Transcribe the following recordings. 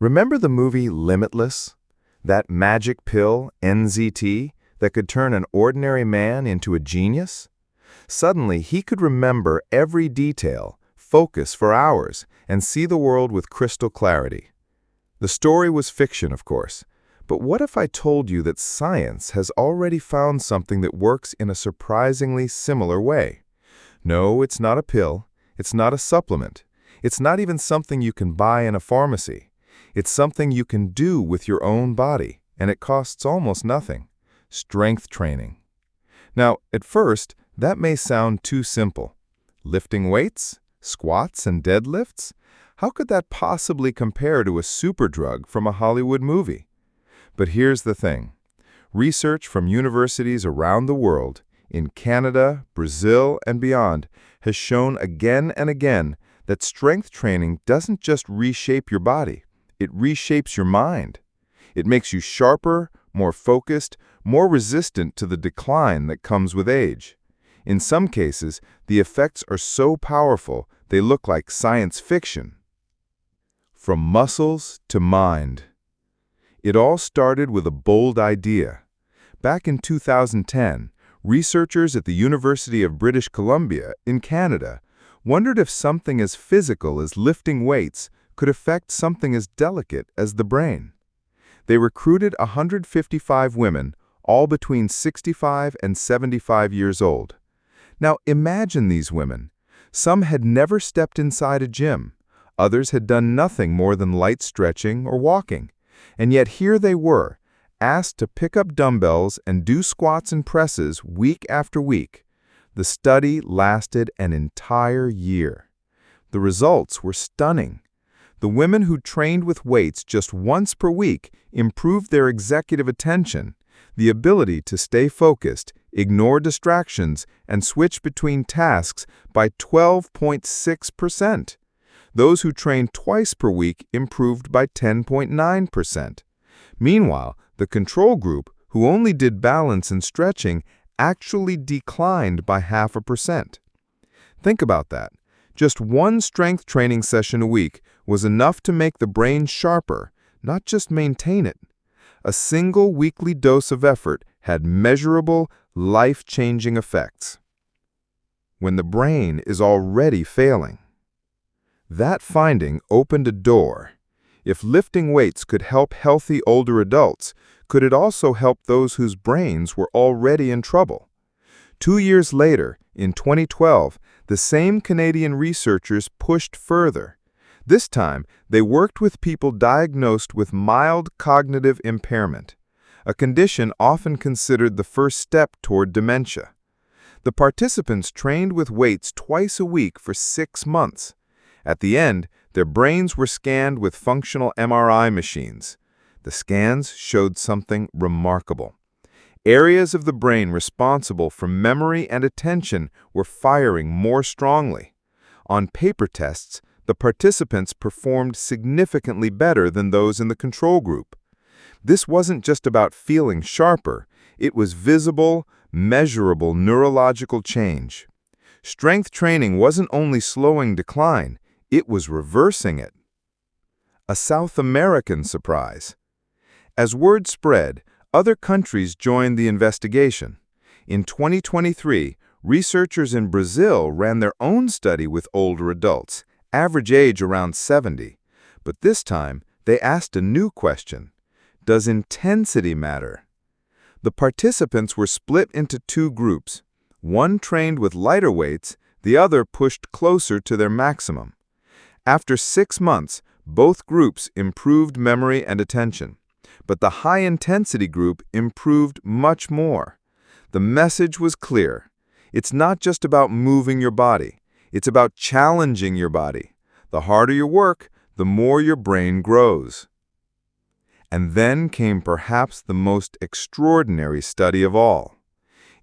Remember the movie Limitless? That magic pill, NZT, that could turn an ordinary man into a genius? Suddenly, he could remember every detail, focus for hours, and see the world with crystal clarity. The story was fiction, of course, but what if I told you that science has already found something that works in a surprisingly similar way? No, it's not a pill. It's not a supplement. It's not even something you can buy in a pharmacy. It's something you can do with your own body, and it costs almost nothing. Strength training. Now, at first, that may sound too simple. Lifting weights? Squats and deadlifts? How could that possibly compare to a superdrug from a Hollywood movie? But here's the thing. Research from universities around the world, in Canada, Brazil, and beyond, has shown again and again that strength training doesn't just reshape your body, it reshapes your mind. It makes you sharper, more focused, more resistant to the decline that comes with age. In some cases, the effects are so powerful they look like science fiction. From muscles to mind. It all started with a bold idea. Back in 2010, researchers at the University of British Columbia in Canada wondered if something as physical as lifting weights could affect something as delicate as the brain. They recruited 155 women, all between 65 and 75 years old. Now imagine these women. Some had never stepped inside a gym. Others had done nothing more than light stretching or walking. And yet here they were, asked to pick up dumbbells and do squats and presses week after week. The study lasted an entire year. The results were stunning. The women who trained with weights just once per week improved their executive attention, the ability to stay focused, ignore distractions, and switch between tasks by 12.6%. Those who trained twice per week improved by 10.9%. Meanwhile, the control group, who only did balance and stretching, actually declined by 0.5%. Think about that. Just one strength training session a week was enough to make the brain sharper, not just maintain it. A single weekly dose of effort had measurable, life-changing effects. When the brain is already failing. That finding opened a door. If lifting weights could help healthy older adults, could it also help those whose brains were already in trouble? 2 years later, in 2012, the same Canadian researchers pushed further. This time, they worked with people diagnosed with mild cognitive impairment, a condition often considered the first step toward dementia. The participants trained with weights twice a week for 6 months. At the end, their brains were scanned with functional MRI machines. The scans showed something remarkable. Areas of the brain responsible for memory and attention were firing more strongly. On paper tests, the participants performed significantly better than those in the control group. This wasn't just about feeling sharper, it was visible, measurable neurological change. Strength training wasn't only slowing decline, it was reversing it. A South American surprise. As word spread, other countries joined the investigation. In 2023, researchers in Brazil ran their own study with older adults, average age around 70. But this time, they asked a new question. Does intensity matter? The participants were split into 2 groups. One trained with lighter weights, the other pushed closer to their maximum. After 6 months, both groups improved memory and attention. But the high-intensity group improved much more. The message was clear. It's not just about moving your body. It's about challenging your body. The harder you work, the more your brain grows. And then came perhaps the most extraordinary study of all.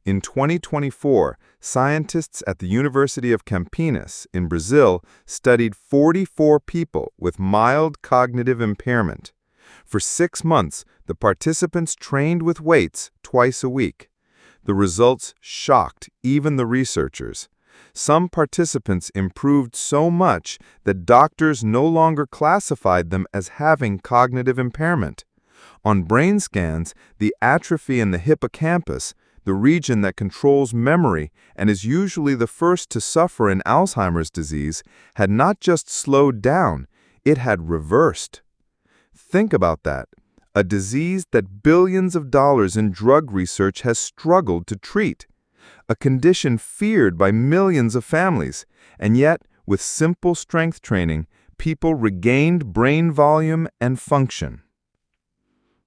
In 2024, scientists at the University of Campinas in Brazil studied 44 people with mild cognitive impairment. For 6 months, the participants trained with weights twice a week. The results shocked even the researchers. Some participants improved so much that doctors no longer classified them as having cognitive impairment. On brain scans, the atrophy in the hippocampus, the region that controls memory and is usually the first to suffer in Alzheimer's disease, had not just slowed down, it had reversed. Think about that. A disease that billions of dollars in drug research has struggled to treat. A condition feared by millions of families, and yet, with simple strength training, people regained brain volume and function.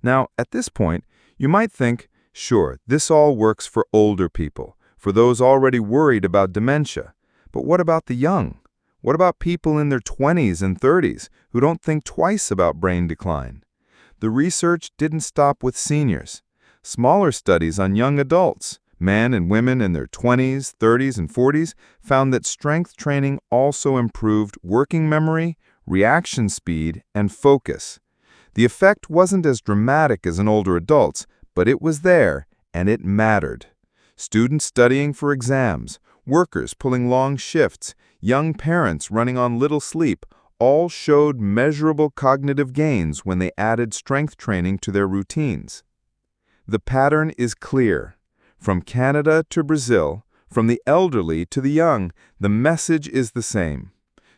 Now, at this point, you might think, sure, this all works for older people, for those already worried about dementia. But what about the young? What about people in their 20s and 30s who don't think twice about brain decline? The research didn't stop with seniors. Smaller studies on young adults, men and women in their 20s, 30s, and 40s, found that strength training also improved working memory, reaction speed, and focus. The effect wasn't as dramatic as in older adults, but it was there, and it mattered. Students studying for exams, workers pulling long shifts, young parents running on little sleep, all showed measurable cognitive gains when they added strength training to their routines. The pattern is clear. From Canada to Brazil, from the elderly to the young, the message is the same.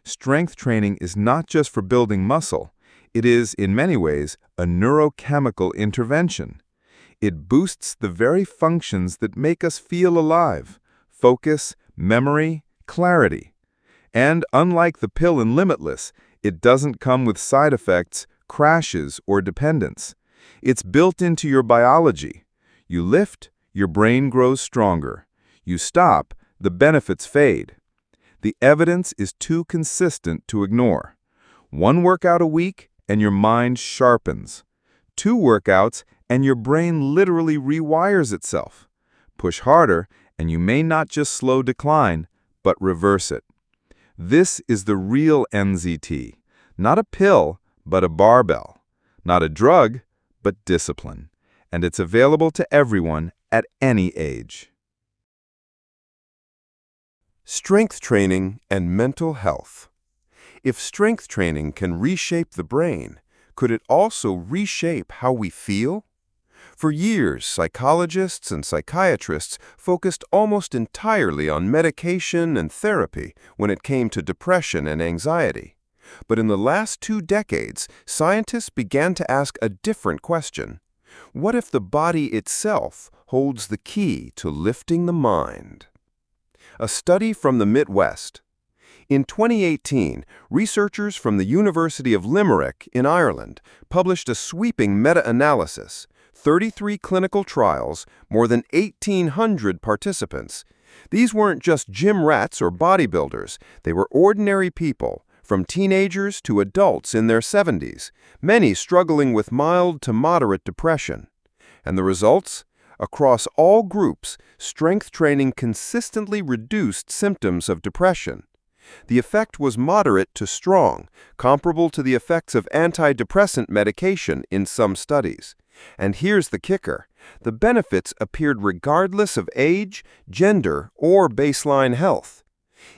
Strength training is not just for building muscle. It is, in many ways, a neurochemical intervention. It boosts the very functions that make us feel alive: focus, memory, clarity. And unlike the pill in Limitless, it doesn't come with side effects, crashes, or dependence. It's built into your biology. You lift, your brain grows stronger. You stop, the benefits fade. The evidence is too consistent to ignore. One workout a week, and your mind sharpens. 2 workouts, and your brain literally rewires itself. Push harder, and you may not just slow decline, but reverse it. This is the real NZT. Not a pill, but a barbell. Not a drug, but discipline. And it's available to everyone at any age. Strength training and mental health. If strength training can reshape the brain, could it also reshape how we feel? For years, psychologists and psychiatrists focused almost entirely on medication and therapy when it came to depression and anxiety. But in the last 2 decades, scientists began to ask a different question. What if the body itself holds the key to lifting the mind? A study from the Midwest. In 2018, researchers from the University of Limerick in Ireland published a sweeping meta-analysis, 33 clinical trials, more than 1,800 participants. These weren't just gym rats or bodybuilders, they were ordinary people, from teenagers to adults in their 70s, many struggling with mild to moderate depression. And the results? Across all groups, strength training consistently reduced symptoms of depression. The effect was moderate to strong, comparable to the effects of antidepressant medication in some studies. And here's the kicker. The benefits appeared regardless of age, gender, or baseline health.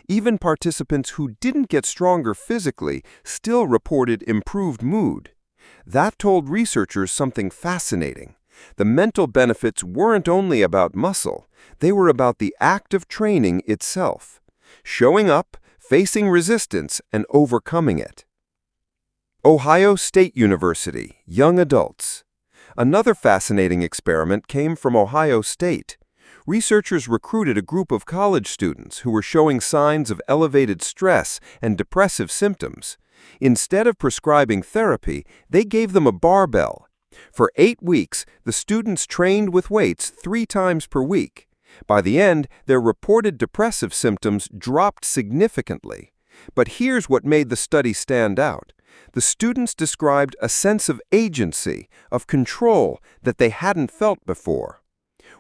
Even participants who didn't get stronger physically still reported improved mood. That told researchers something fascinating. The mental benefits weren't only about muscle, they were about the act of training itself. Showing up, facing resistance, and overcoming it. Ohio State University, young adults. Another fascinating experiment came from Ohio State. Researchers recruited a group of college students who were showing signs of elevated stress and depressive symptoms. Instead of prescribing therapy, they gave them a barbell. For 8 weeks, the students trained with weights 3 times per week. By the end, their reported depressive symptoms dropped significantly. But here's what made the study stand out. The students described a sense of agency, of control that they hadn't felt before.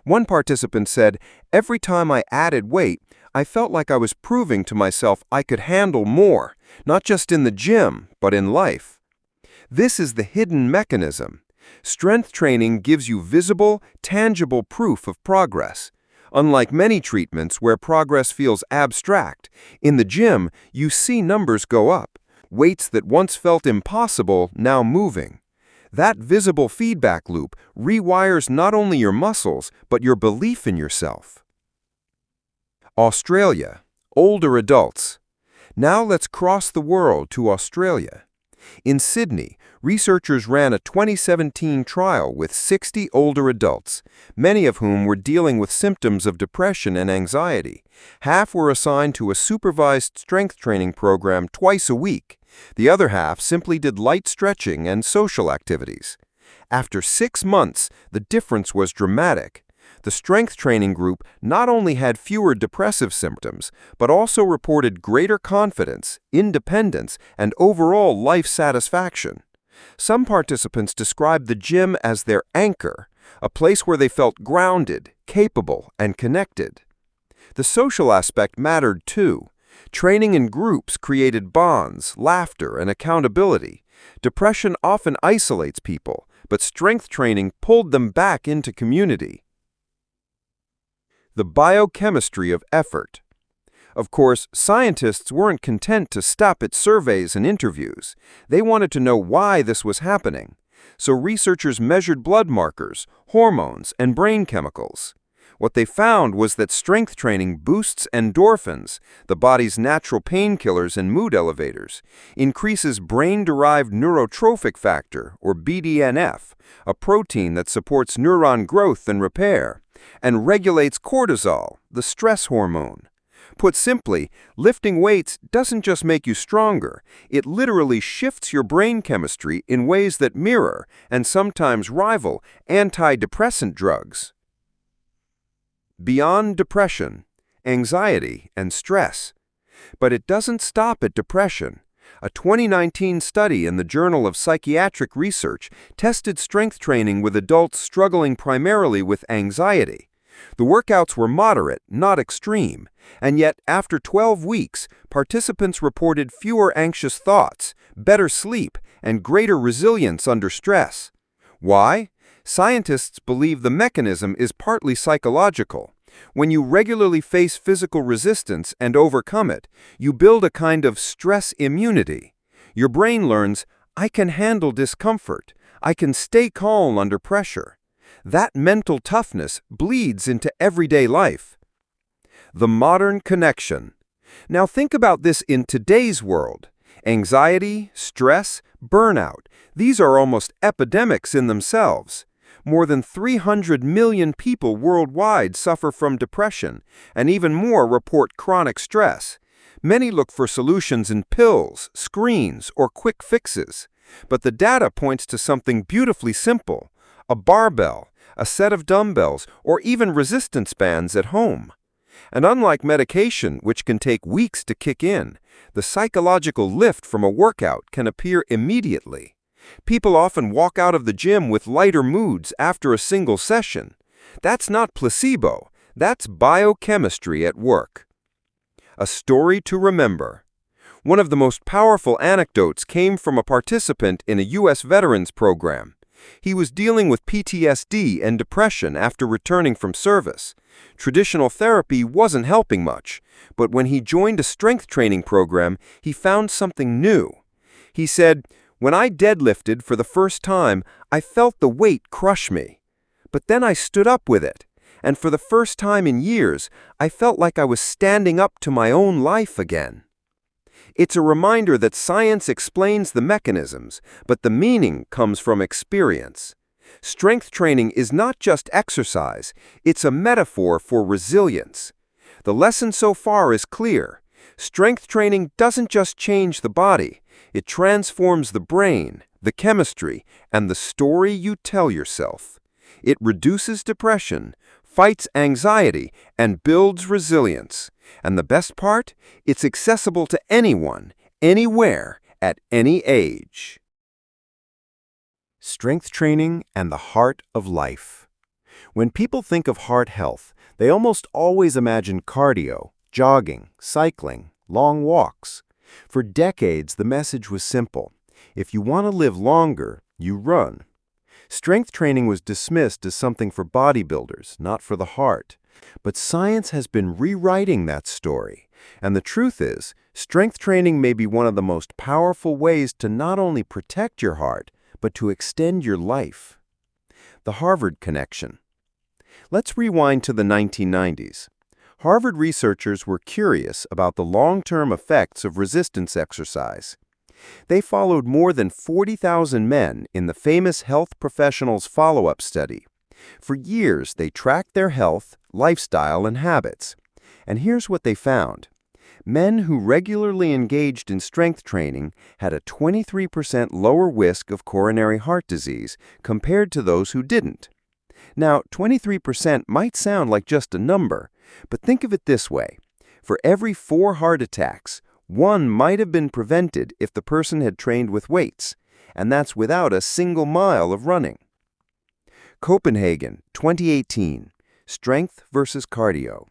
One participant said, "Every time I added weight, I felt like I was proving to myself I could handle more, not just in the gym, but in life." This is the hidden mechanism. Strength training gives you visible, tangible proof of progress. Unlike many treatments where progress feels abstract, in the gym you see numbers go up, weights that once felt impossible now moving. That visible feedback loop rewires not only your muscles, but your belief in yourself. Australia. Older adults. Now let's cross the world to Australia. In Sydney, researchers ran a 2017 trial with 60 older adults, many of whom were dealing with symptoms of depression and anxiety. Half were assigned to a supervised strength training program twice a week. The other half simply did light stretching and social activities. After 6 months, the difference was dramatic. The strength training group not only had fewer depressive symptoms, but also reported greater confidence, independence, and overall life satisfaction. Some participants described the gym as their anchor, a place where they felt grounded, capable, and connected. The social aspect mattered too. Training in groups created bonds, laughter, and accountability. Depression often isolates people, but strength training pulled them back into community. The biochemistry of effort. Of course, scientists weren't content to stop at surveys and interviews. They wanted to know why this was happening. So researchers measured blood markers, hormones, and brain chemicals. What they found was that strength training boosts endorphins, the body's natural painkillers and mood elevators, increases brain-derived neurotrophic factor, or BDNF, a protein that supports neuron growth and repair, and regulates cortisol, the stress hormone. Put simply, lifting weights doesn't just make you stronger, it literally shifts your brain chemistry in ways that mirror, and sometimes rival, antidepressant drugs. Beyond depression, anxiety, and stress. But it doesn't stop at depression. A 2019 study in the Journal of Psychiatric Research tested strength training with adults struggling primarily with anxiety. The workouts were moderate, not extreme, and yet after 12 weeks, participants reported fewer anxious thoughts, better sleep, and greater resilience under stress. Why? Scientists believe the mechanism is partly psychological. When you regularly face physical resistance and overcome it, you build a kind of stress immunity. Your brain learns, I can handle discomfort. I can stay calm under pressure. That mental toughness bleeds into everyday life. The modern connection. Now think about this in today's world. Anxiety, stress, burnout, these are almost epidemics in themselves. More than 300 million people worldwide suffer from depression, and even more report chronic stress. Many look for solutions in pills, screens, or quick fixes. But the data points to something beautifully simple: a barbell, a set of dumbbells, or even resistance bands at home. And unlike medication, which can take weeks to kick in, the psychological lift from a workout can appear immediately. People often walk out of the gym with lighter moods after a single session. That's not placebo, that's biochemistry at work. A story to remember. One of the most powerful anecdotes came from a participant in a U.S. veterans program. He was dealing with PTSD and depression after returning from service. Traditional therapy wasn't helping much, but when he joined a strength training program, he found something new. He said, "When I deadlifted for the first time, I felt the weight crush me. But then I stood up with it, and for the first time in years, I felt like I was standing up to my own life again." It's a reminder that science explains the mechanisms, but the meaning comes from experience. Strength training is not just exercise, it's a metaphor for resilience. The lesson so far is clear. Strength training doesn't just change the body, it transforms the brain, the chemistry, and the story you tell yourself. It reduces depression, fights anxiety, and builds resilience. And the best part? It's accessible to anyone, anywhere, at any age. Strength training and the heart of life. When people think of heart health, they almost always imagine cardio, jogging, cycling, long walks. For decades, the message was simple. If you want to live longer, you run. Strength training was dismissed as something for bodybuilders, not for the heart. But science has been rewriting that story. And the truth is, strength training may be one of the most powerful ways to not only protect your heart, but to extend your life. The Harvard connection. Let's rewind to the 1990s. Harvard researchers were curious about the long-term effects of resistance exercise. They followed more than 40,000 men in the famous Health Professionals Follow-up Study. For years, they tracked their health, lifestyle, and habits. And here's what they found. Men who regularly engaged in strength training had a 23% lower risk of coronary heart disease compared to those who didn't. Now, 23% might sound like just a number, but think of it this way. For every 4 heart attacks, 1 might have been prevented if the person had trained with weights, and that's without a single mile of running. Copenhagen, 2018, Strength versus Cardio.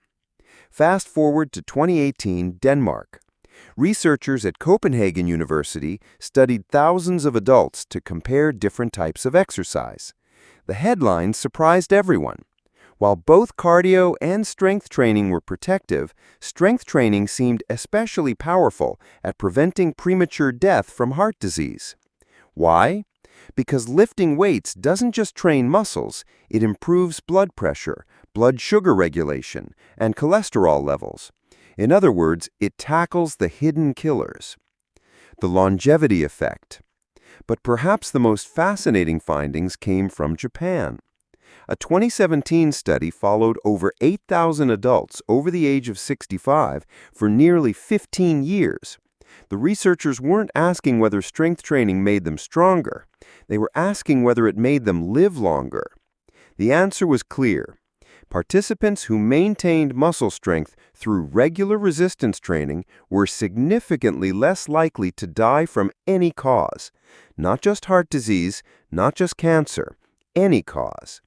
Fast forward to 2018, Denmark. Researchers at Copenhagen University studied thousands of adults to compare different types of exercise. The headlines surprised everyone. While both cardio and strength training were protective, strength training seemed especially powerful at preventing premature death from heart disease. Why? Because lifting weights doesn't just train muscles, it improves blood pressure, blood sugar regulation, and cholesterol levels. In other words, it tackles the hidden killers. The longevity effect. But perhaps the most fascinating findings came from Japan. A 2017 study followed over 8,000 adults over the age of 65 for nearly 15 years. The researchers weren't asking whether strength training made them stronger. They were asking whether it made them live longer. The answer was clear. Participants who maintained muscle strength through regular resistance training were significantly less likely to die from any cause. Not just heart disease, not just cancer, any cause.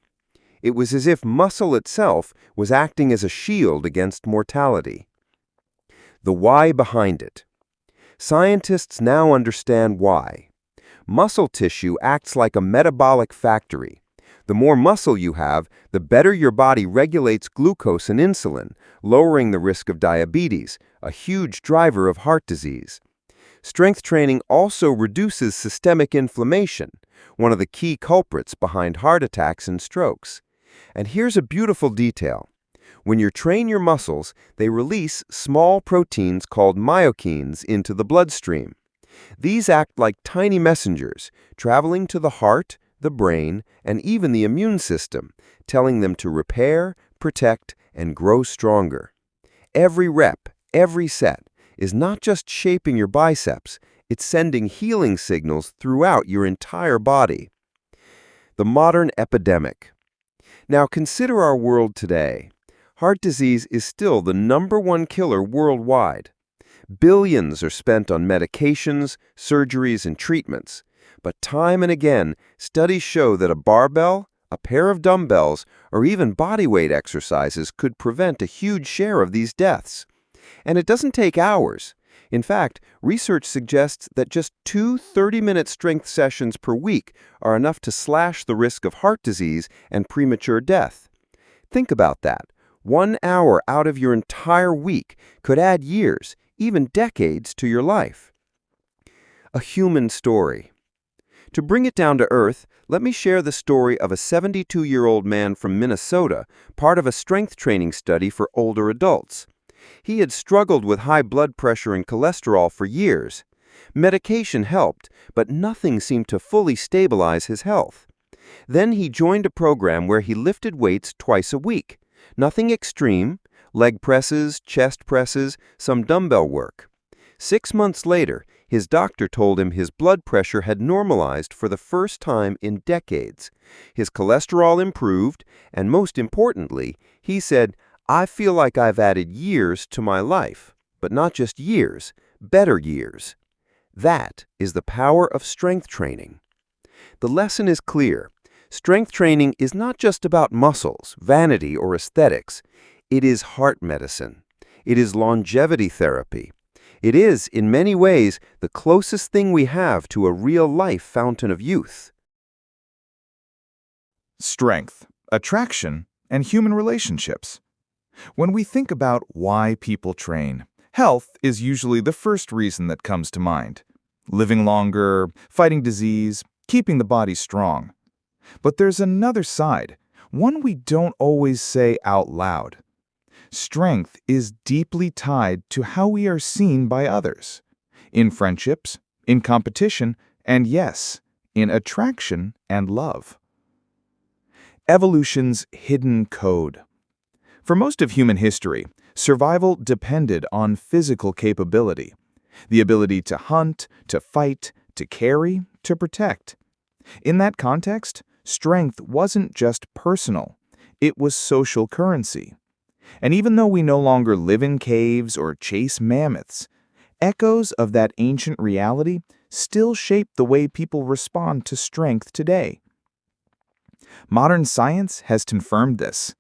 It was as if muscle itself was acting as a shield against mortality. The why behind it. Scientists now understand why. Muscle tissue acts like a metabolic factory. The more muscle you have, the better your body regulates glucose and insulin, lowering the risk of diabetes, a huge driver of heart disease. Strength training also reduces systemic inflammation, one of the key culprits behind heart attacks and strokes. And here's a beautiful detail. When you train your muscles, they release small proteins called myokines into the bloodstream. These act like tiny messengers, traveling to the heart, the brain, and even the immune system, telling them to repair, protect, and grow stronger. Every rep, every set, is not just shaping your biceps, it's sending healing signals throughout your entire body. The modern epidemic. Now consider our world today. Heart disease is still the #1 killer worldwide. Billions are spent on medications, surgeries, and treatments. But time and again, studies show that a barbell, a pair of dumbbells, or even bodyweight exercises could prevent a huge share of these deaths. And it doesn't take hours. In fact, research suggests that just 2 30-minute strength sessions per week are enough to slash the risk of heart disease and premature death. Think about that. 1 hour out of your entire week could add years, even decades, to your life. A human story. To bring it down to earth, let me share the story of a 72-year-old man from Minnesota, part of a strength training study for older adults. He had struggled with high blood pressure and cholesterol for years. Medication helped, but nothing seemed to fully stabilize his health. Then he joined a program where he lifted weights twice a week. Nothing extreme, leg presses, chest presses, some dumbbell work. 6 months later, his doctor told him his blood pressure had normalized for the first time in decades. His cholesterol improved, and most importantly, he said, "I feel like I've added years to my life, but not just years, better years." That is the power of strength training. The lesson is clear. Strength training is not just about muscles, vanity, or aesthetics. It is heart medicine. It is longevity therapy. It is, in many ways, the closest thing we have to a real-life fountain of youth. Strength, attraction, and human relationships. When we think about why people train, health is usually the first reason that comes to mind. Living longer, fighting disease, keeping the body strong. But there's another side, one we don't always say out loud. Strength is deeply tied to how we are seen by others. In friendships, in competition, and yes, in attraction and love. Evolution's hidden code. For most of human history, survival depended on physical capability. The ability to hunt, to fight, to carry, to protect. In that context, strength wasn't just personal, it was social currency. And even though we no longer live in caves or chase mammoths, echoes of that ancient reality still shape the way people respond to strength today. Modern science has confirmed this.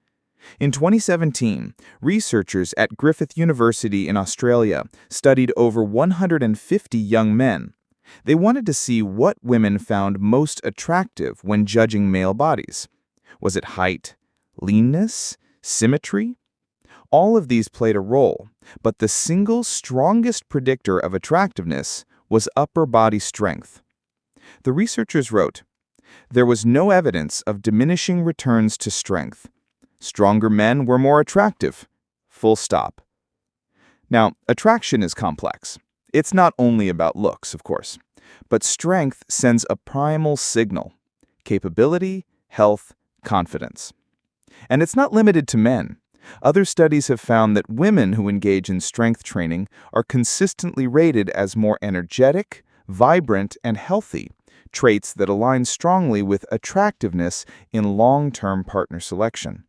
In 2017, researchers at Griffith University in Australia studied over 150 young men. They wanted to see what women found most attractive when judging male bodies. Was it height, leanness, symmetry? All of these played a role, but the single strongest predictor of attractiveness was upper body strength. The researchers wrote, "There was no evidence of diminishing returns to strength. Stronger men were more attractive. Full stop." Now, attraction is complex. It's not only about looks, of course, but strength sends a primal signal: capability, health, confidence. And it's not limited to men. Other studies have found that women who engage in strength training are consistently rated as more energetic, vibrant, and healthy, traits that align strongly with attractiveness in long-term partner selection.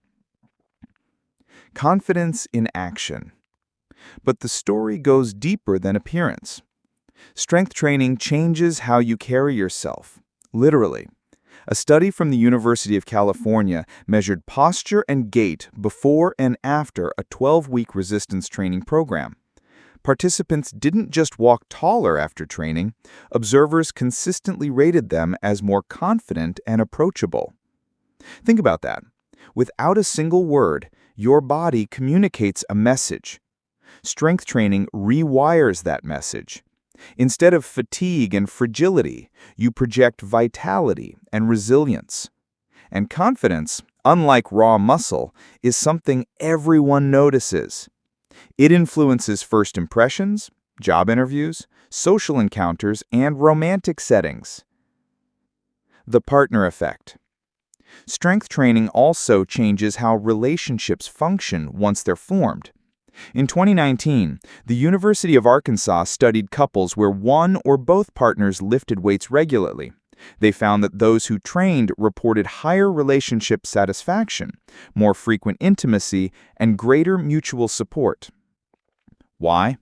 Confidence in action. But the story goes deeper than appearance. Strength training changes how you carry yourself, literally. A study from the University of California measured posture and gait before and after a 12-week resistance training program. Participants didn't just walk taller after training, observers consistently rated them as more confident and approachable. Think about that. Without a single word, your body communicates a message. Strength training rewires that message. Instead of fatigue and fragility, you project vitality and resilience. And confidence, unlike raw muscle, is something everyone notices. It influences first impressions, job interviews, social encounters, and romantic settings. The partner effect. Strength training also changes how relationships function once they're formed. In 2019, the University of Arkansas studied couples where one or both partners lifted weights regularly. They found that those who trained reported higher relationship satisfaction, more frequent intimacy, and greater mutual support. Why?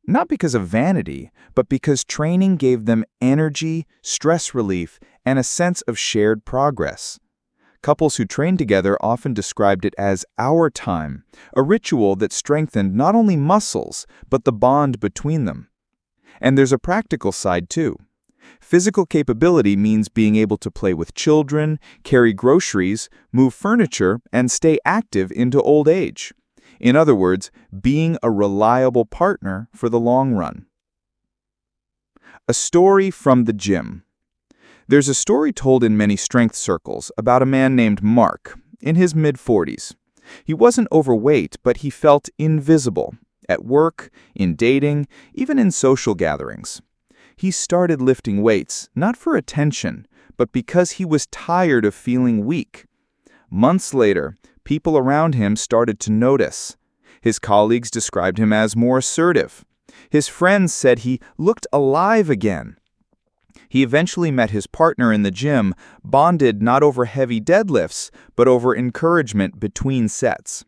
Not because of vanity, but because training gave them energy, stress relief, and a sense of shared progress. Couples who trained together often described it as our time, a ritual that strengthened not only muscles, but the bond between them. And there's a practical side too. Physical capability means being able to play with children, carry groceries, move furniture, and stay active into old age. In other words, being a reliable partner for the long run. A story from the gym. There's a story told in many strength circles about a man named Mark, in his mid-40s. He wasn't overweight, but he felt invisible, at work, in dating, even in social gatherings. He started lifting weights, not for attention, but because he was tired of feeling weak. Months later, people around him started to notice. His colleagues described him as more assertive. His friends said he looked alive again. He eventually met his partner in the gym, bonded not over heavy deadlifts, but over encouragement between sets.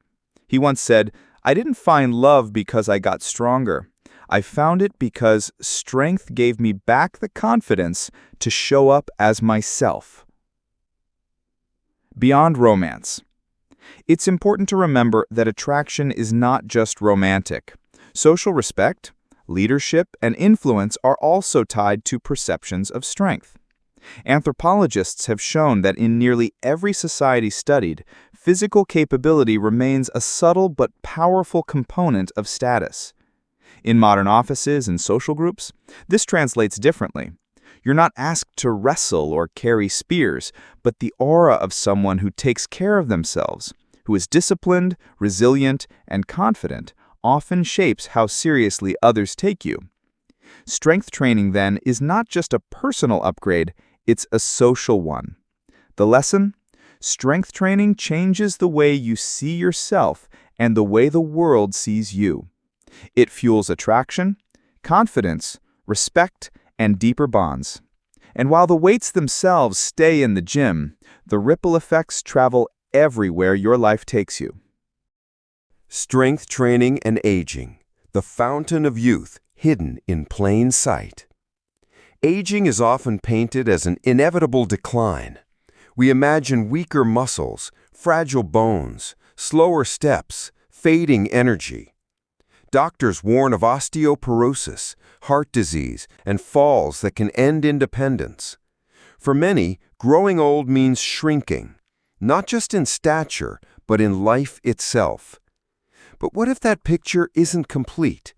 He once said, "I didn't find love because I got stronger. I found it because strength gave me back the confidence to show up as myself." Beyond romance. It's important to remember that attraction is not just romantic. Social respect, leadership, and influence are also tied to perceptions of strength. Anthropologists have shown that in nearly every society studied, physical capability remains a subtle but powerful component of status. In modern offices and social groups, this translates differently. You're not asked to wrestle or carry spears, but the aura of someone who takes care of themselves, who is disciplined, resilient, and confident, often shapes how seriously others take you. Strength training, then, is not just a personal upgrade, it's a social one. The lesson? Strength training changes the way you see yourself and the way the world sees you. It fuels attraction, confidence, respect, and deeper bonds. And while the weights themselves stay in the gym, the ripple effects travel everywhere your life takes you. Strength training and aging, the fountain of youth hidden in plain sight. Aging is often painted as an inevitable decline. We imagine weaker muscles, fragile bones, slower steps, fading energy. Doctors warn of osteoporosis, heart disease, and falls that can end independence. For many, growing old means shrinking, not just in stature, but in life itself. But what if that picture isn't complete?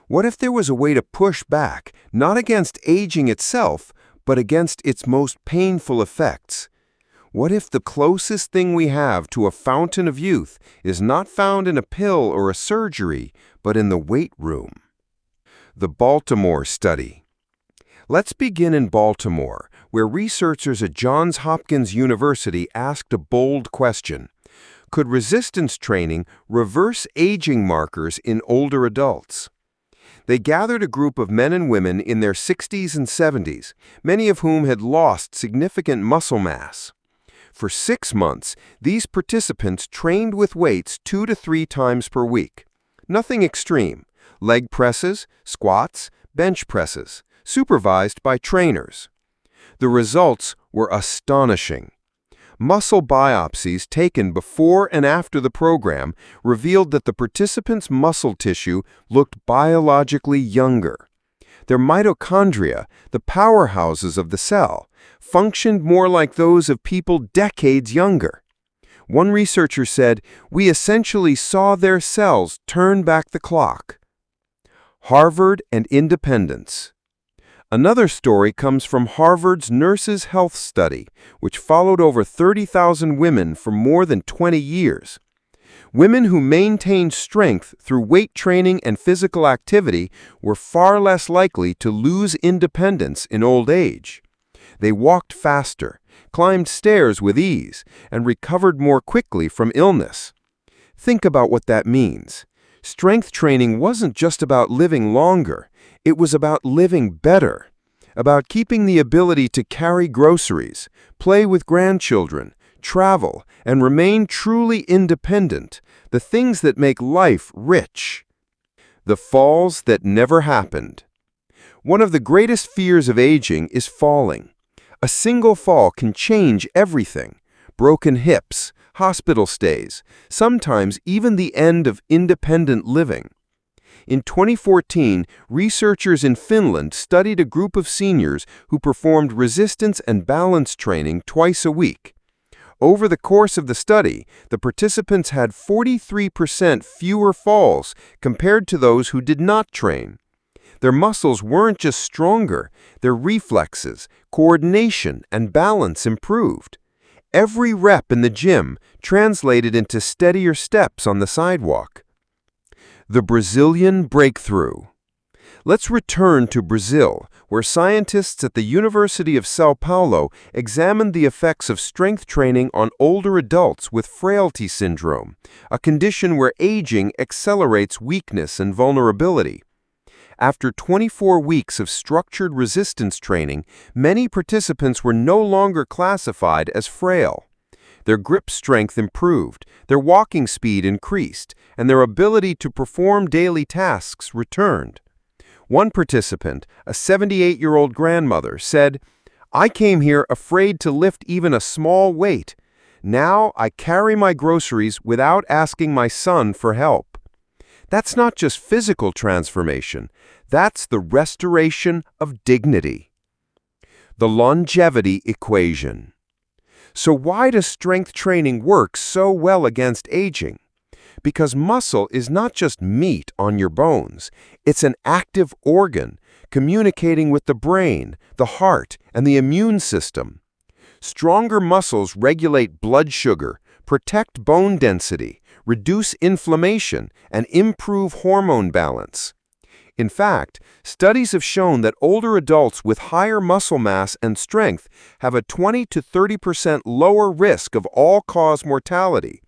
What if there was a way to push back, not against aging itself, but against its most painful effects? What if the closest thing we have to a fountain of youth is not found in a pill or a surgery, but in the weight room? The Baltimore Study. Let's begin in Baltimore, where researchers at Johns Hopkins University asked a bold question. Could resistance training reverse aging markers in older adults? They gathered a group of men and women in their 60s and 70s, many of whom had lost significant muscle mass. For 6 months, these participants trained with weights 2 to 3 times per week. Nothing extreme: leg presses, squats, bench presses, supervised by trainers. The results were astonishing. Muscle biopsies taken before and after the program revealed that the participants' muscle tissue looked biologically younger. Their mitochondria, the powerhouses of the cell, functioned more like those of people decades younger. One researcher said, "We essentially saw their cells turn back the clock." Harvard and independence. Another story comes from Harvard's Nurses' Health Study, which followed over 30,000 women for more than 20 years. Women who maintained strength through weight training and physical activity were far less likely to lose independence in old age. They walked faster, climbed stairs with ease, and recovered more quickly from illness. Think about what that means. Strength training wasn't just about living longer, it was about living better, about keeping the ability to carry groceries, play with grandchildren, travel, and remain truly independent, the things that make life rich. The falls that never happened. One of the greatest fears of aging is falling. A single fall can change everything: broken hips, hospital stays, sometimes even the end of independent living. In 2014, researchers in Finland studied a group of seniors who performed resistance and balance training twice a week. Over the course of the study, the participants had 43% fewer falls compared to those who did not train. Their muscles weren't just stronger, their reflexes, coordination, and balance improved. Every rep in the gym translated into steadier steps on the sidewalk. The Brazilian breakthrough. Let's return to Brazil, where scientists at the University of São Paulo examined the effects of strength training on older adults with frailty syndrome, a condition where aging accelerates weakness and vulnerability. After 24 weeks of structured resistance training, many participants were no longer classified as frail. Their grip strength improved, their walking speed increased, and their ability to perform daily tasks returned. One participant, a 78-year-old grandmother, said, "I came here afraid to lift even a small weight. Now I carry my groceries without asking my son for help." That's not just physical transformation, that's the restoration of dignity. The longevity equation. So why does strength training work so well against aging? Because muscle is not just meat on your bones. It's an active organ communicating with the brain, the heart, and the immune system. Stronger muscles regulate blood sugar, protect bone density, reduce inflammation, and improve hormone balance. In fact, studies have shown that older adults with higher muscle mass and strength have a 20 to 30% lower risk of all-cause mortality.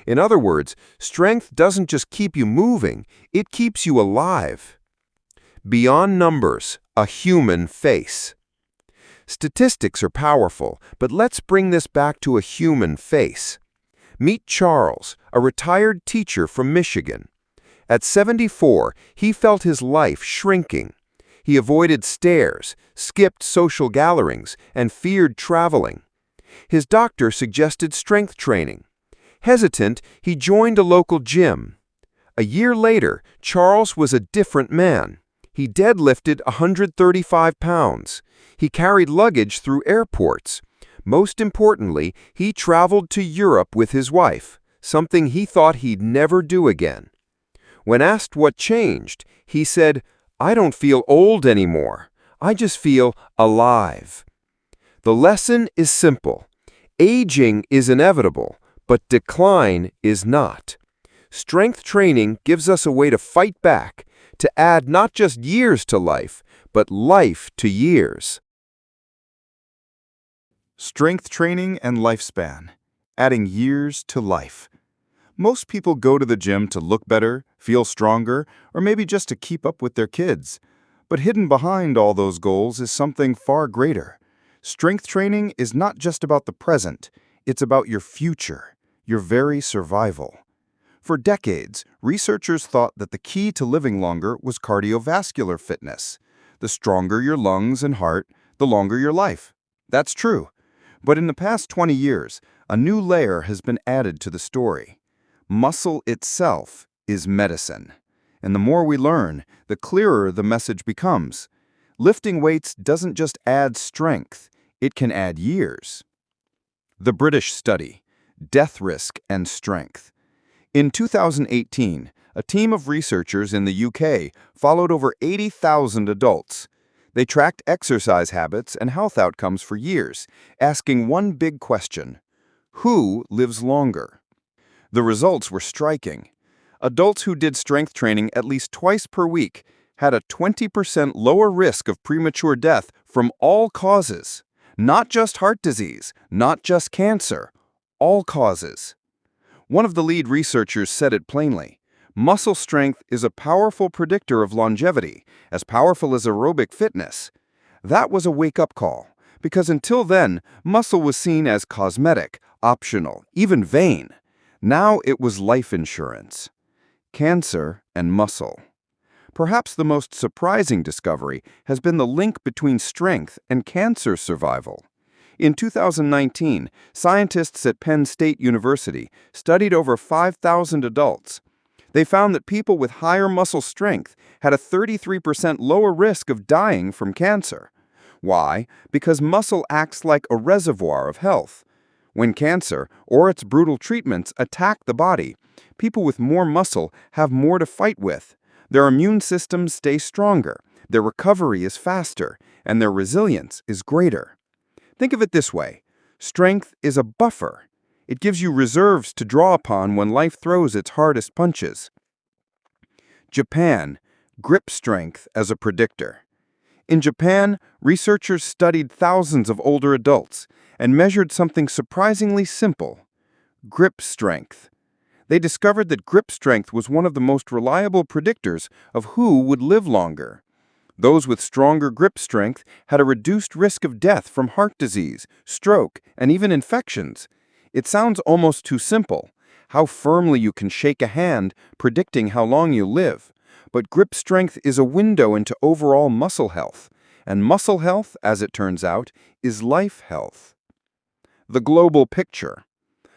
In other words, strength doesn't just keep you moving, it keeps you alive. Beyond numbers, a human face. Statistics are powerful, but let's bring this back to a human face. Meet Charles, a retired teacher from Michigan. At 74, he felt his life shrinking. He avoided stairs, skipped social gatherings, and feared traveling. His doctor suggested strength training. Hesitant, he joined a local gym. A year later, Charles was a different man. He deadlifted 135 pounds. He carried luggage through airports. Most importantly, he traveled to Europe with his wife, something he thought he'd never do again. When asked what changed, he said, "I don't feel old anymore. I just feel alive." The lesson is simple. Aging is inevitable, but decline is not. Strength training gives us a way to fight back, to add not just years to life, but life to years. Strength training and lifespan, adding years to life. Most people go to the gym to look better, feel stronger, or maybe just to keep up with their kids. But hidden behind all those goals is something far greater. Strength training is not just about the present, it's about your future, your very survival. For decades, researchers thought that the key to living longer was cardiovascular fitness. The stronger your lungs and heart, the longer your life. That's true. But in the past 20 years, a new layer has been added to the story. Muscle itself is medicine. And the more we learn, the clearer the message becomes. Lifting weights doesn't just add strength, it can add years. The British study, Death Risk and Strength. In 2018, a team of researchers in the UK followed over 80,000 adults. They tracked exercise habits and health outcomes for years, asking one big question: who lives longer? The results were striking. Adults who did strength training at least twice per week had a 20% lower risk of premature death from all causes. Not just heart disease, not just cancer, all causes. One of the lead researchers said it plainly. Muscle strength is a powerful predictor of longevity, as powerful as aerobic fitness. That was a wake-up call, because until then, muscle was seen as cosmetic, optional, even vain. Now it was life insurance. Cancer and muscle. Perhaps the most surprising discovery has been the link between strength and cancer survival. In 2019, scientists at Penn State University studied over 5,000 adults. They found that people with higher muscle strength had a 33% lower risk of dying from cancer. Why? Because muscle acts like a reservoir of health. When cancer, or its brutal treatments, attack the body, people with more muscle have more to fight with. Their immune systems stay stronger, their recovery is faster, and their resilience is greater. Think of it this way. Strength is a buffer. It gives you reserves to draw upon when life throws its hardest punches. Japan, grip strength as a predictor. In Japan, researchers studied thousands of older adults and measured something surprisingly simple: grip strength. They discovered that grip strength was one of the most reliable predictors of who would live longer. Those with stronger grip strength had a reduced risk of death from heart disease, stroke, and even infections. It sounds almost too simple. How firmly you can shake a hand, predicting how long you live. But grip strength is a window into overall muscle health. And muscle health, as it turns out, is life health. The global picture.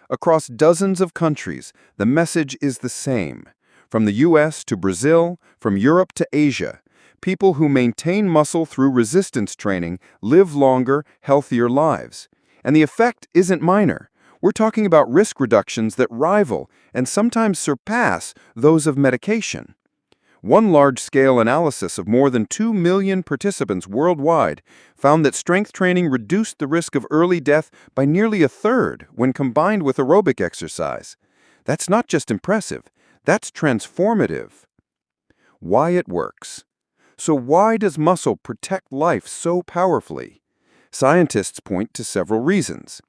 Across dozens of countries, the message is the same. From the US to Brazil, from Europe to Asia, people who maintain muscle through resistance training live longer, healthier lives. And the effect isn't minor. We're talking about risk reductions that rival and sometimes surpass those of medication. One large-scale analysis of more than 2 million participants worldwide found that strength training reduced the risk of early death by nearly a third when combined with aerobic exercise. That's not just impressive, that's transformative. Why it works. So why does muscle protect life so powerfully? Scientists point to several reasons.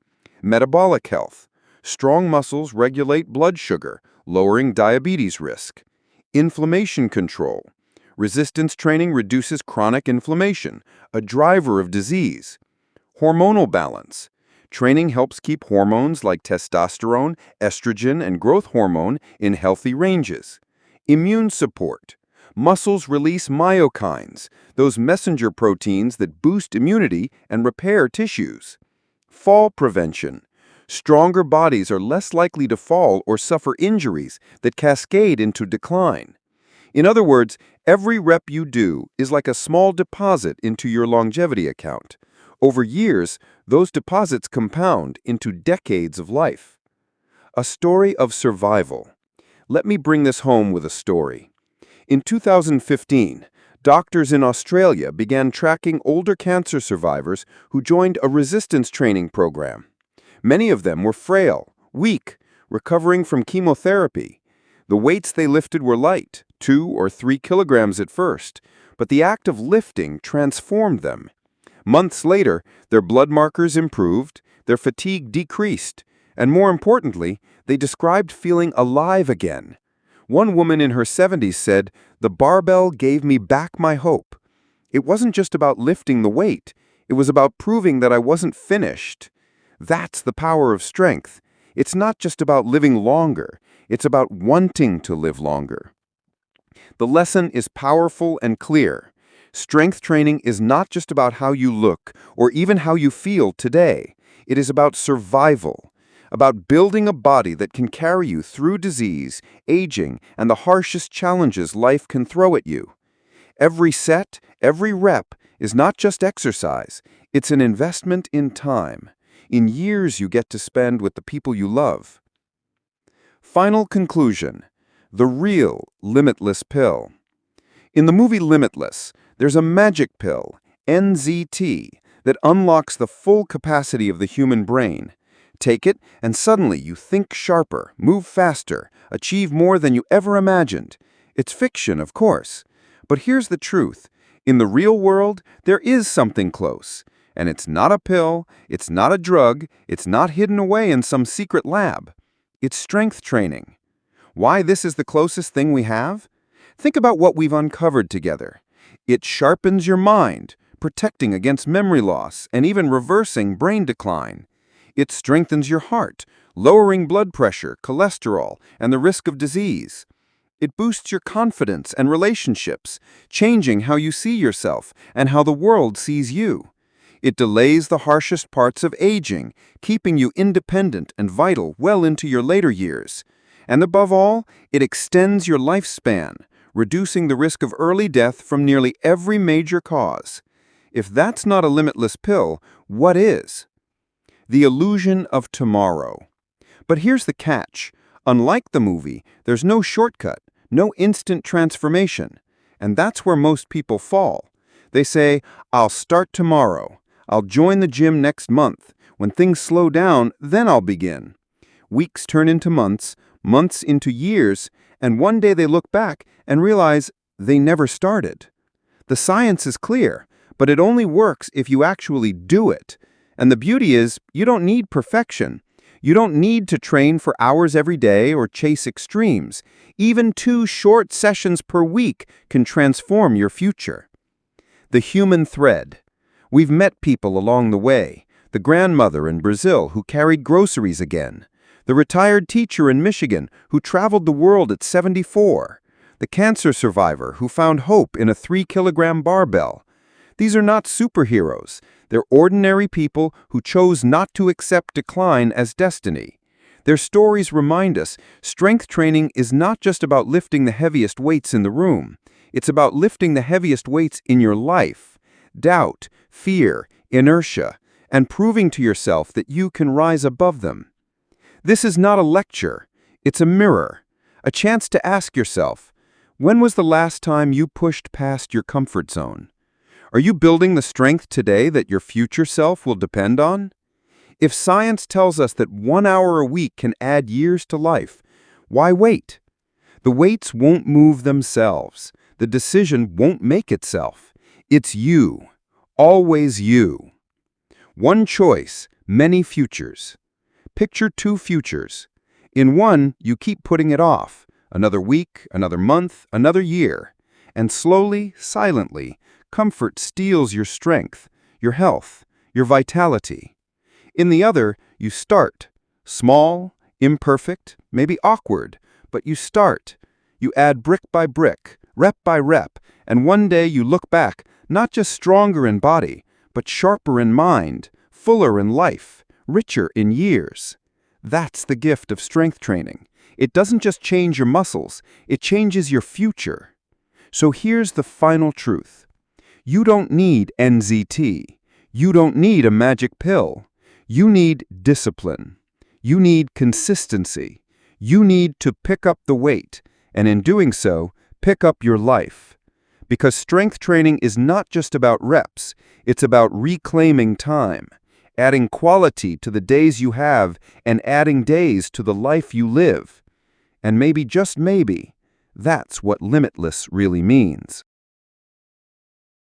Metabolic health. Strong muscles regulate blood sugar, lowering diabetes risk. Inflammation control. Resistance training reduces chronic inflammation, a driver of disease. Hormonal balance. Training helps keep hormones like testosterone, estrogen, and growth hormone in healthy ranges. Immune support. Muscles release myokines, those messenger proteins that boost immunity and repair tissues. Fall prevention. Stronger bodies are less likely to fall or suffer injuries that cascade into decline. In other words, every rep you do is like a small deposit into your longevity account. Over years, those deposits compound into decades of life. A story of survival. Let me bring this home with a story. In 2015, doctors in Australia began tracking older cancer survivors who joined a resistance training program. Many of them were frail, weak, recovering from chemotherapy. The weights they lifted were light, 2 or 3 kilograms at first, but the act of lifting transformed them. Months later, their blood markers improved, their fatigue decreased, and more importantly, they described feeling alive again. One woman in her 70s said, "The barbell gave me back my hope." It wasn't just about lifting the weight, it was about proving that I wasn't finished. That's the power of strength. It's not just about living longer, it's about wanting to live longer. The lesson is powerful and clear. Strength training is not just about how you look or even how you feel today. It is about survival, about building a body that can carry you through disease, aging, and the harshest challenges life can throw at you. Every set, every rep is not just exercise, it's an investment in time, in years you get to spend with the people you love. Final conclusion. The real limitless pill. In the movie Limitless, there's a magic pill, NZT, that unlocks the full capacity of the human brain. Take it, and suddenly you think sharper, move faster, achieve more than you ever imagined. It's fiction, of course. But here's the truth. In the real world, there is something close. And it's not a pill, it's not a drug, it's not hidden away in some secret lab. It's strength training. Why this is the closest thing we have? Think about what we've uncovered together. It sharpens your mind, protecting against memory loss and even reversing brain decline. It strengthens your heart, lowering blood pressure, cholesterol, and the risk of disease. It boosts your confidence and relationships, changing how you see yourself and how the world sees you. It delays the harshest parts of aging, keeping you independent and vital well into your later years. And above all, it extends your lifespan, reducing the risk of early death from nearly every major cause. If that's not a limitless pill, what is? The illusion of tomorrow. But here's the catch. Unlike the movie, there's no shortcut, no instant transformation. And that's where most people fall. They say, "I'll start tomorrow. I'll join the gym next month. When things slow down, then I'll begin." Weeks turn into months, months into years, and one day they look back and realize they never started. The science is clear, but it only works if you actually do it. And the beauty is, you don't need perfection. You don't need to train for hours every day or chase extremes. Even 2 short sessions per week can transform your future. The human thread. We've met people along the way. The grandmother in Brazil who carried groceries again. The retired teacher in Michigan who traveled the world at 74. The cancer survivor who found hope in a 3-kilogram barbell. These are not superheroes. They're ordinary people who chose not to accept decline as destiny. Their stories remind us strength training is not just about lifting the heaviest weights in the room. It's about lifting the heaviest weights in your life. Doubt, fear, inertia, and proving to yourself that you can rise above them. This is not a lecture, it's a mirror, a chance to ask yourself, when was the last time you pushed past your comfort zone? Are you building the strength today that your future self will depend on? If science tells us that 1 hour a week can add years to life, why wait? The weights won't move themselves. The decision won't make itself. It's you. Always you. One choice, many futures. Picture 2 futures. In one, you keep putting it off. Another week, another month, another year. And slowly, silently, comfort steals your strength, your health, your vitality. In the other, you start. Small, imperfect, maybe awkward, but you start. You add brick by brick, rep by rep, and one day you look back, not just stronger in body, but sharper in mind, fuller in life, richer in years. That's the gift of strength training. It doesn't just change your muscles, it changes your future. So here's the final truth. You don't need NZT. You don't need a magic pill. You need discipline. You need consistency. You need to pick up the weight, and in doing so, pick up your life. Because strength training is not just about reps, it's about reclaiming time, adding quality to the days you have, and adding days to the life you live. And maybe, just maybe, that's what limitless really means.